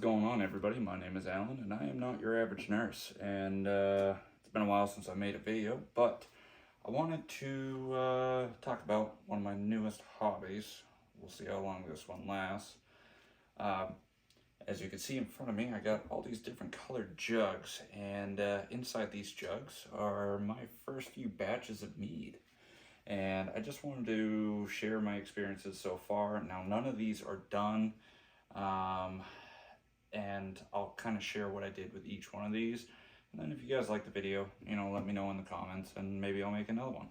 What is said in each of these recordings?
going on, everybody? My name is Alan, and I am not your average nurse. And it's been a while since I made a video, but I wanted to talk about one of my newest hobbies. We'll see how long this one lasts. As you can see in front of me, I got all these different colored jugs, and inside these jugs are my first few batches of mead. And I just wanted to share my experiences so far. Now, none of these are done. And I'll kind of share what I did with each one of these. And then if you guys like the video, let me know in the comments and maybe I'll make another one.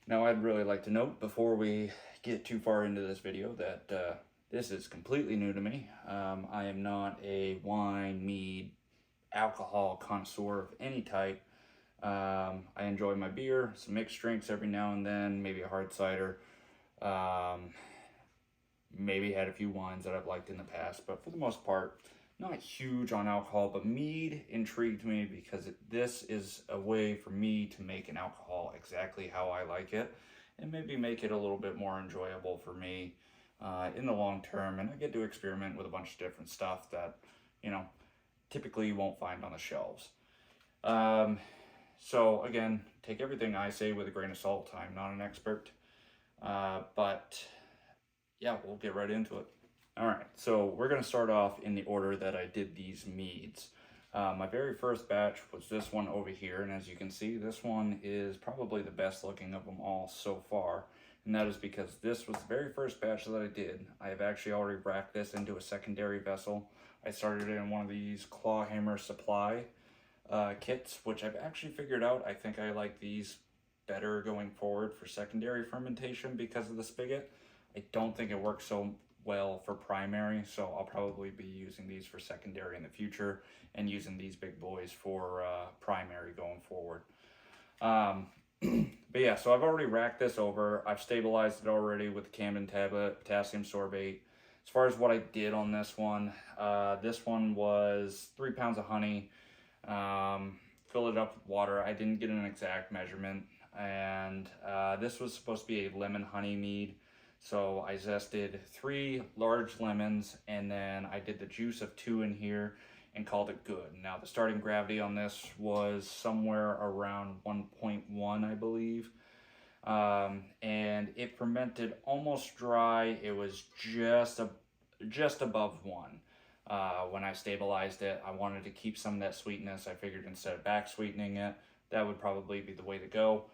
Now, I'd really like to note before we get too far into this video that this is completely new to me. I am not a wine, mead, alcohol connoisseur of any type. I enjoy my beer, some mixed drinks every now and then, maybe a hard cider. Maybe had a few wines that I've liked in the past, but for the most part, not huge on alcohol. But mead intrigued me because this is a way for me to make an alcohol exactly how I like it, and maybe make it a little bit more enjoyable for me in the long term. And I get to experiment with a bunch of different stuff that, typically you won't find on the shelves. So again, take everything I say with a grain of salt. I'm not an expert, but yeah, we'll get right into it. All right, so we're gonna start off in the order that I did these meads. My very first batch was this one over here, and as you can see, this one is probably the best looking of them all so far, and that is because this was the very first batch that I did. I have actually already racked this into a secondary vessel. I started in one of these claw hammer supply kits, which I've actually figured out. I think I like these better going forward for secondary fermentation because of the spigot. I don't think it works so well for primary, so I'll probably be using these for secondary in the future and using these big boys for primary going forward. But yeah, so I've already racked this over. I've stabilized it already with the Camden tablet, potassium sorbate. As far as what I did on this one was 3 pounds of honey, filled it up with water. I didn't get an exact measurement, and this was supposed to be a lemon honey mead. So I zested 3 large lemons, and then I did the juice of 2 in here and called it good. Now the starting gravity on this was somewhere around 1.1, I believe. And it fermented almost dry. It was just above 1. When I stabilized it, I wanted to keep some of that sweetness. I figured instead of back sweetening it, that would probably be the way to go.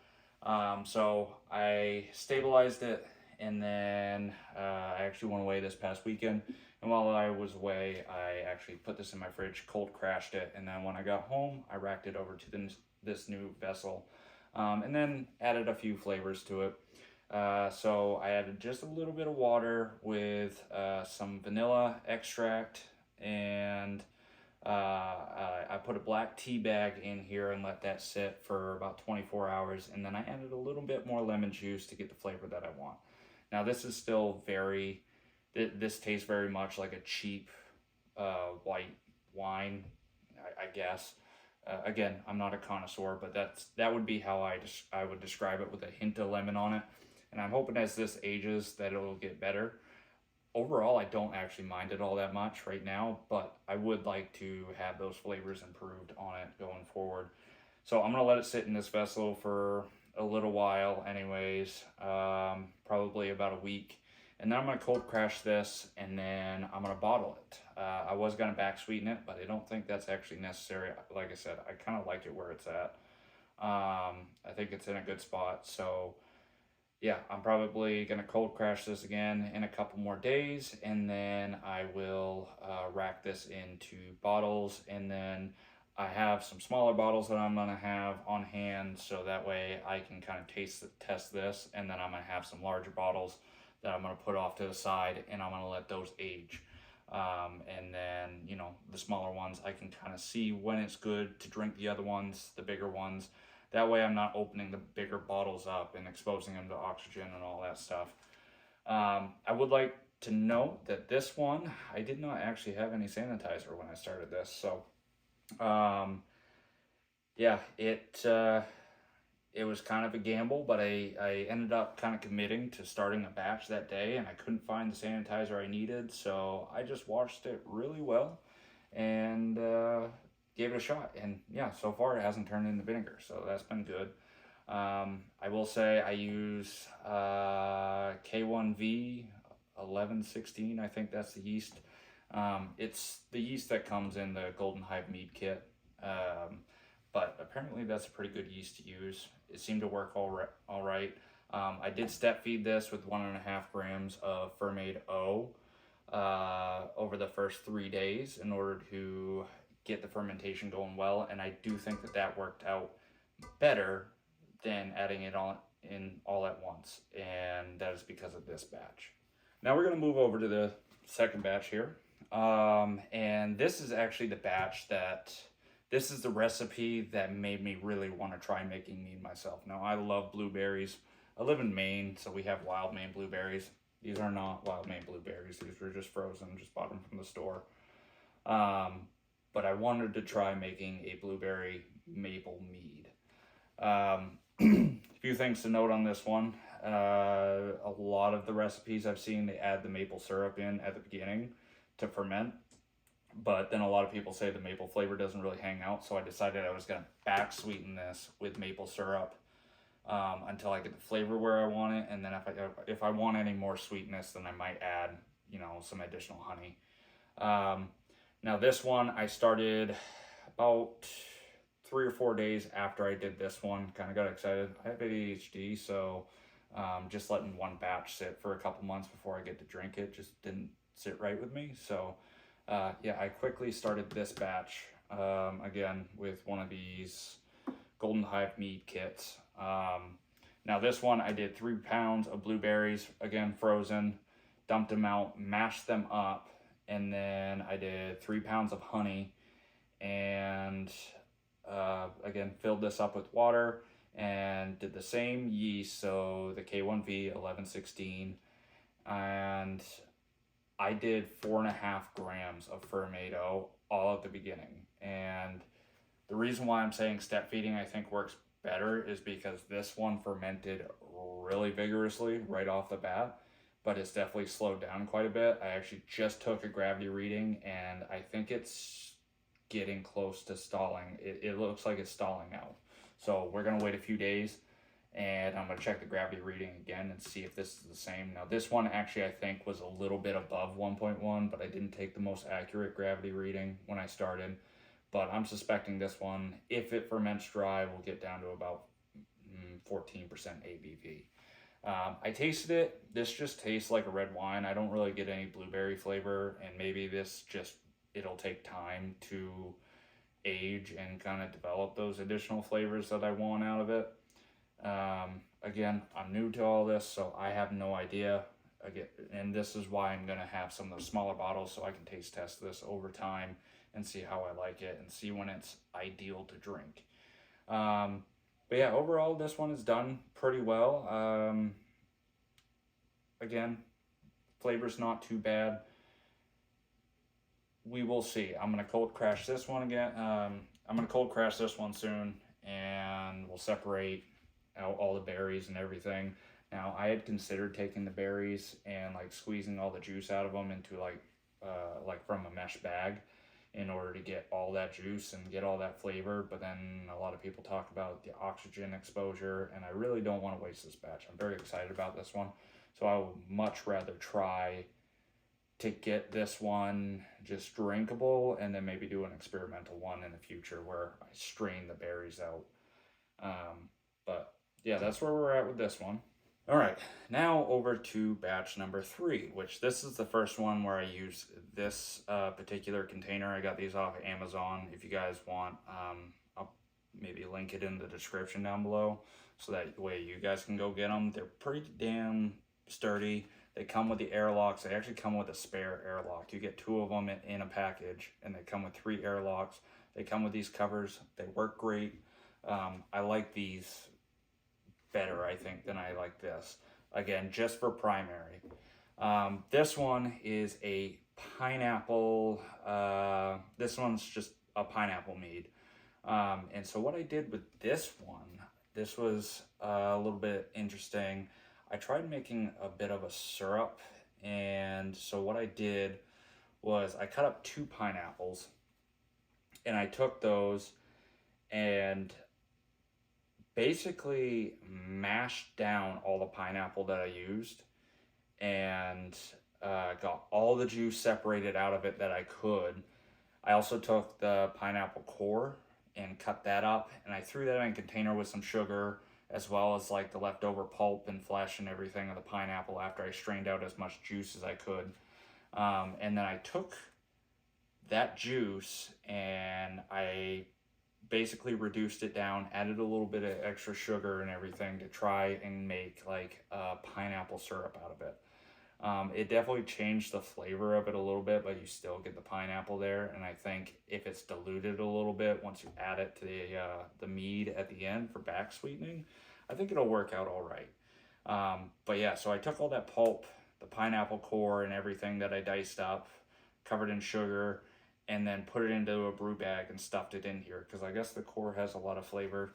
So I stabilized it, and then I actually went away this past weekend, and while I was away, I actually put this in my fridge, cold crashed it, and then when I got home, I racked it over to this new vessel, and then added a few flavors to it. So I added just a little bit of water with some vanilla extract, and I put a black tea bag in here and let that sit for about 24 hours, and then I added a little bit more lemon juice to get the flavor that I want. Now this is still this tastes very much like a cheap white wine, I guess. Again, I'm not a connoisseur, but that would be how I would describe it, with a hint of lemon on it. And I'm hoping as this ages that it'll get better. Overall, I don't actually mind it all that much right now, but I would like to have those flavors improved on it going forward. So I'm gonna let it sit in this vessel for a little while anyways, probably about a week. And then I'm gonna cold crash this, and then I'm gonna bottle it. I was gonna back sweeten it, but I don't think that's actually necessary. Like I said, I kind of like it where it's at. I think it's in a good spot. So yeah, I'm probably gonna cold crash this again in a couple more days, and then I will rack this into bottles, and then I have some smaller bottles that I'm gonna have on hand, so that way I can kind of test this, and then I'm gonna have some larger bottles that I'm gonna put off to the side, and I'm gonna let those age. And then, the smaller ones, I can kind of see when it's good to drink the other ones, the bigger ones. That way I'm not opening the bigger bottles up and exposing them to oxygen and all that stuff. I would like to note that this one, I did not actually have any sanitizer when I started this, so yeah, it it was kind of a gamble, but I ended up kind of committing to starting a batch that day, and I couldn't find the sanitizer I needed, so I just washed it really well and gave it a shot. And yeah, so far it hasn't turned into vinegar, so that's been good. I will say I use K1V 1116, I think that's the yeast. It's the yeast that comes in the Golden Hive Mead kit, but apparently that's a pretty good yeast to use. It seemed to work all right. I did step feed this with 1.5 grams of Fermented O over the first 3 days in order to get the fermentation going well, and I do think that that worked out better than adding it all in all at once, and that is because of this batch. Now we're going to move over to the second batch here, and this is actually the batch that, this is the recipe that made me really want to try making mead myself. Now I love blueberries. I live in Maine, so we have wild Maine blueberries. These are not wild Maine blueberries. These were just frozen, just bought them from the store. But I wanted to try making a blueberry maple mead. A few things to note on this one. A lot of the recipes I've seen, they add the maple syrup in at the beginning to ferment, but then a lot of people say the maple flavor doesn't really hang out, so I decided I was going to back sweeten this with maple syrup until I get the flavor where I want it, and then if I want any more sweetness, then I might add, you know, some additional honey. Now this one I started about 3 or 4 days after I did this one. Kind of got excited. I have ADHD, so just letting one batch sit for a couple months before I get to drink it just didn't sit right with me. So yeah, I quickly started this batch again with one of these Golden Hive Mead kits. Now this one I did 3 pounds of blueberries, again frozen, dumped them out, mashed them up, and then I did 3 pounds of honey, and again filled this up with water and did the same yeast, so the K1V 1116, and I did 4.5 grams of Fermented O all at the beginning. And the reason why I'm saying step feeding I think works better is because this one fermented really vigorously right off the bat, but it's definitely slowed down quite a bit. I actually just took a gravity reading, and I think it's getting close to stalling. It looks like it's stalling out. So we're going to wait a few days, and I'm going to check the gravity reading again and see if this is the same. Now this one actually I think was a little bit above 1.1, but I didn't take the most accurate gravity reading when I started. But I'm suspecting this one, if it ferments dry, will get down to about 14% ABV. I tasted it. This just tastes like a red wine. I don't really get any blueberry flavor, and maybe this just, it'll take time to age and kind of develop those additional flavors that I want out of it. Again, I'm new to all this, so I have no idea. Again, and this is why I'm going to have some of the smaller bottles so I can taste test this over time and see how I like it and see when it's ideal to drink. But yeah, overall this one is done pretty well. Again, flavor's not too bad. We will see. I'm going to cold crash this one again. I'm going to cold crash this one soon, and we'll separate out all the berries and everything. Now, I had considered taking the berries and like squeezing all the juice out of them into like from a mesh bag in order to get all that juice and get all that flavor, but then a lot of people talk about the oxygen exposure, and I really don't want to waste this batch. I'm very excited about this one, so I would much rather try to get this one just drinkable and then maybe do an experimental one in the future where I strain the berries out. But yeah, that's where we're at with this one. All right, now over to batch number 3, which this is the first one where I use this particular container. I got these off of Amazon. If you guys want, I'll maybe link it in the description down below so that way you guys can go get them. They're pretty damn sturdy. They come with the airlocks. They actually come with a spare airlock. You get 2 of them in a package, and they come with 3 airlocks. They come with these covers. They work great. I like these better, I think, than I like this. Again, just for primary. This one is a pineapple. This one's just a pineapple mead. And so what I did with this one this was a little bit interesting. I tried making a bit of a syrup, and so what I did was I cut up 2 pineapples, and I took those and basically mashed down all the pineapple that I used, and got all the juice separated out of it that I could. I also took the pineapple core and cut that up, and I threw that in a container with some sugar, as well as like the leftover pulp and flesh and everything of the pineapple after I strained out as much juice as I could. And then I took that juice and I basically reduced it down, added a little bit of extra sugar and everything to try and make like a pineapple syrup out of it. It definitely changed the flavor of it a little bit, but you still get the pineapple there. And I think if it's diluted a little bit, once you add it to the mead at the end for back sweetening, I think it'll work out all right. But yeah, so I took all that pulp, the pineapple core and everything that I diced up, covered in sugar, and then put it into a brew bag and stuffed it in here because I guess the core has a lot of flavor.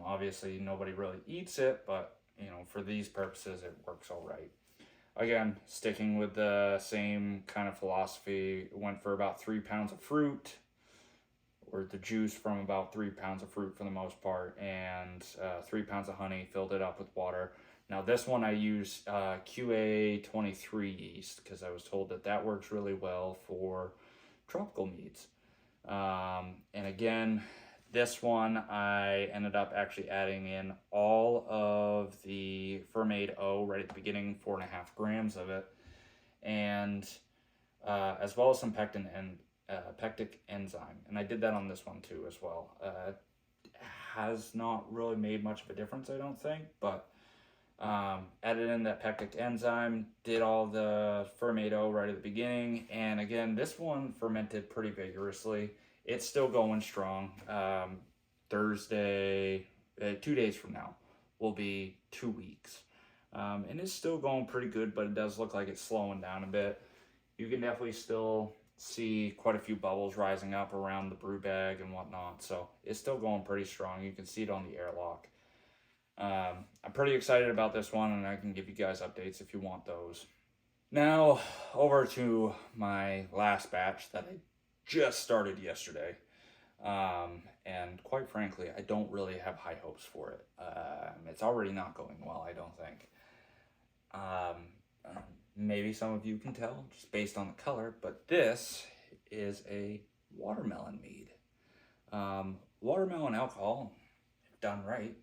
Obviously, nobody really eats it, but you know, for these purposes, it works all right. Again, sticking with the same kind of philosophy, went for about 3 pounds of fruit, or the juice from about 3 pounds of fruit for the most part, and 3 pounds of honey, filled it up with water. Now this one I use QA23 yeast because I was told that that works really well for tropical meads. And again, this one I ended up actually adding in all of the fermentation right at the beginning, 4.5 grams of it, and as well as some pectic enzyme. And I did that on this one too as well. Has not really made much of a difference, I don't think, but added in that pectic enzyme, did all the fermentation right at the beginning, and again, this one fermented pretty vigorously. It's still going strong. Thursday, 2 days from now, will be 2 weeks. And it's still going pretty good, but it does look like it's slowing down a bit. You can definitely still see quite a few bubbles rising up around the brew bag and whatnot, so it's still going pretty strong. You can see it on the airlock. I'm pretty excited about this one, and I can give you guys updates if you want those. Now, over to my last batch that I just started yesterday. And quite frankly, I don't really have high hopes for it. It's already not going well, I don't think. Maybe some of you can tell just based on the color, but this is a watermelon mead. Watermelon alcohol, if done right,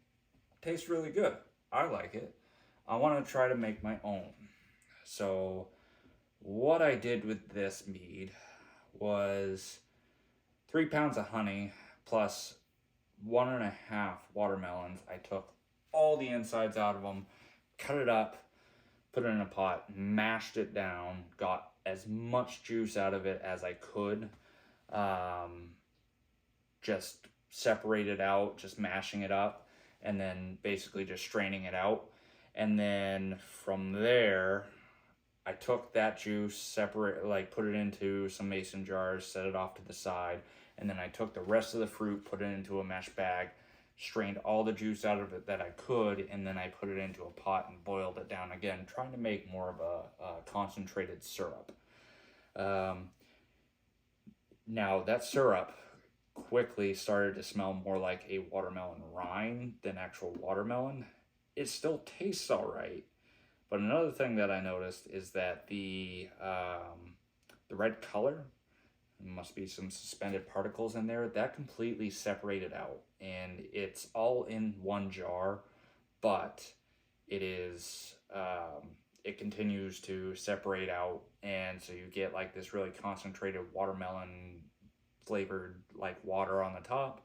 tastes really good. I like it. I want to try to make my own. So what I did with this mead was 3 pounds of honey plus 1.5 watermelons. I took all the insides out of them, cut it up, put it in a pot, mashed it down, got as much juice out of it as I could. Just separate it out, just mashing it up, and then basically just straining it out. And then from there, I took that juice, put it into some mason jars, set it off to the side, and then I took the rest of the fruit, put it into a mesh bag, strained all the juice out of it that I could, and then I put it into a pot and boiled it down again, trying to make more of a concentrated syrup. Now that syrup quickly started to smell more like a watermelon rind than actual watermelon. It still tastes all right, but another thing that I noticed is that the red color, must be some suspended particles in there, that completely separated out, and it's all in one jar, but it is it continues to separate out, and so you get like this really concentrated watermelon flavored like water on the top,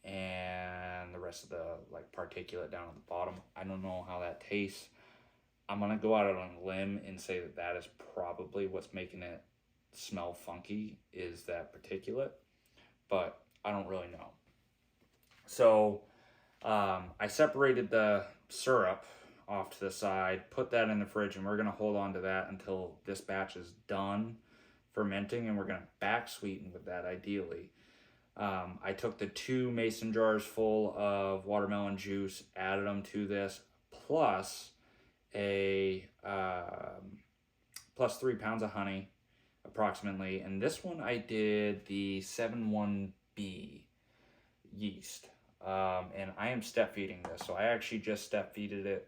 and the rest of the like particulate down at the bottom. I don't know how that tastes. I'm gonna go out on a limb and say that that is probably what's making it smell funky, is that particulate, but I don't really know. So I separated the syrup off to the side, put that in the fridge, and we're gonna hold on to that until this batch is done fermenting, and we're gonna back sweeten with that ideally. I took the 2 mason jars full of watermelon juice, added them to this, plus a plus 3 pounds of honey, approximately. And this one I did the 7-1B yeast. And I am step feeding this, so I actually just step fed it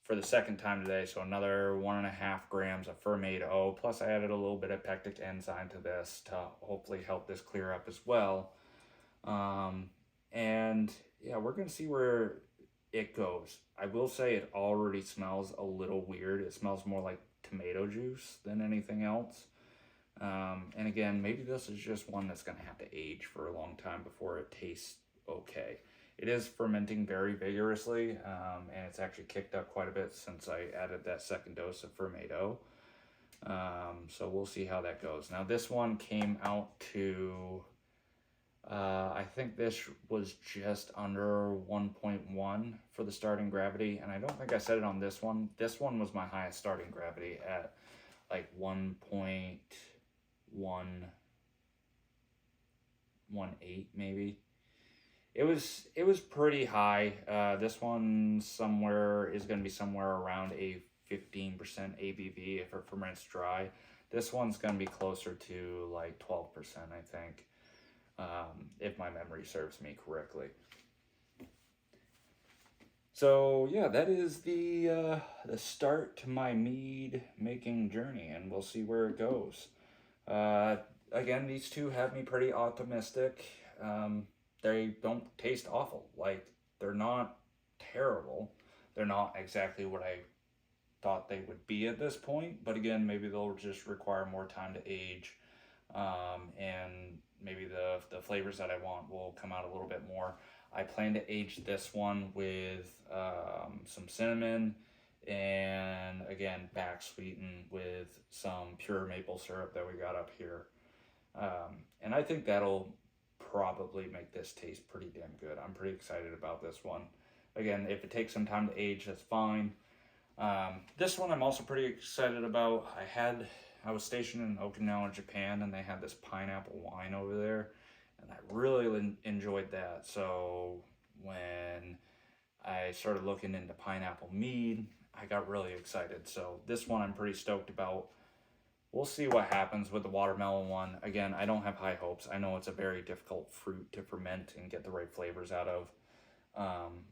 for the second time today. So another 1.5 grams of fermentation. Plus I added a little bit of pectic enzyme to this to hopefully help this clear up as well. And yeah, we're gonna see where it goes. I will say it already smells a little weird. It smells more like tomato juice than anything else. And again, maybe this is just one that's gonna have to age for a long time before it tastes okay. It is fermenting very vigorously, and it's actually kicked up quite a bit since I added that second dose of fermentation. So we'll see how that goes. Now this one came out to, I think this was just under 1.1 for the starting gravity, and I don't think I said it on this one. This one was my highest starting gravity at like 1.118 maybe. It was pretty high. This one somewhere is going to be somewhere around a 15% ABV if it ferments dry. This one's going to be closer to like 12%, I think, if my memory serves me correctly. So yeah, that is the start to my mead making journey, and we'll see where it goes. Again, these two have me pretty optimistic. They don't taste awful. Like, they're not terrible. They're not exactly what I thought they would be at this point, but again, maybe they'll just require more time to age, and maybe the flavors that I want will come out a little bit more. I plan to age this one with some cinnamon, and again, back sweeten with some pure maple syrup that we got up here. And I think that'll probably make this taste pretty damn good. I'm pretty excited about this one. Again, if it takes some time to age, that's fine. This one I'm also pretty excited about. I was stationed in Okinawa, Japan, and they had this pineapple wine over there, and I really enjoyed that. So when I started looking into pineapple mead, I got really excited. So this one I'm pretty stoked about. We'll see what happens with the watermelon one. Again, I don't have high hopes. I know it's a very difficult fruit to ferment and get the right flavors out of,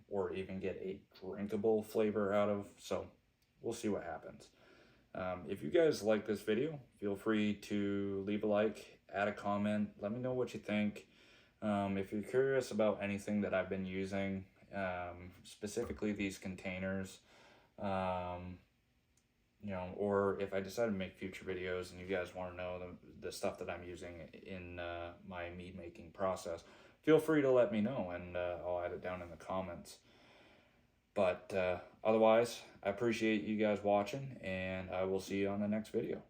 or even get a drinkable flavor out of. So we'll see what happens. If you guys like this video, feel free to leave a like, add a comment, let me know what you think. If you're curious about anything that I've been using, specifically these containers, you know, or if I decide to make future videos and you guys want to know the stuff that I'm using in my mead making process, feel free to let me know, and I'll add it down in the comments. But otherwise, I appreciate you guys watching, and I will see you on the next video.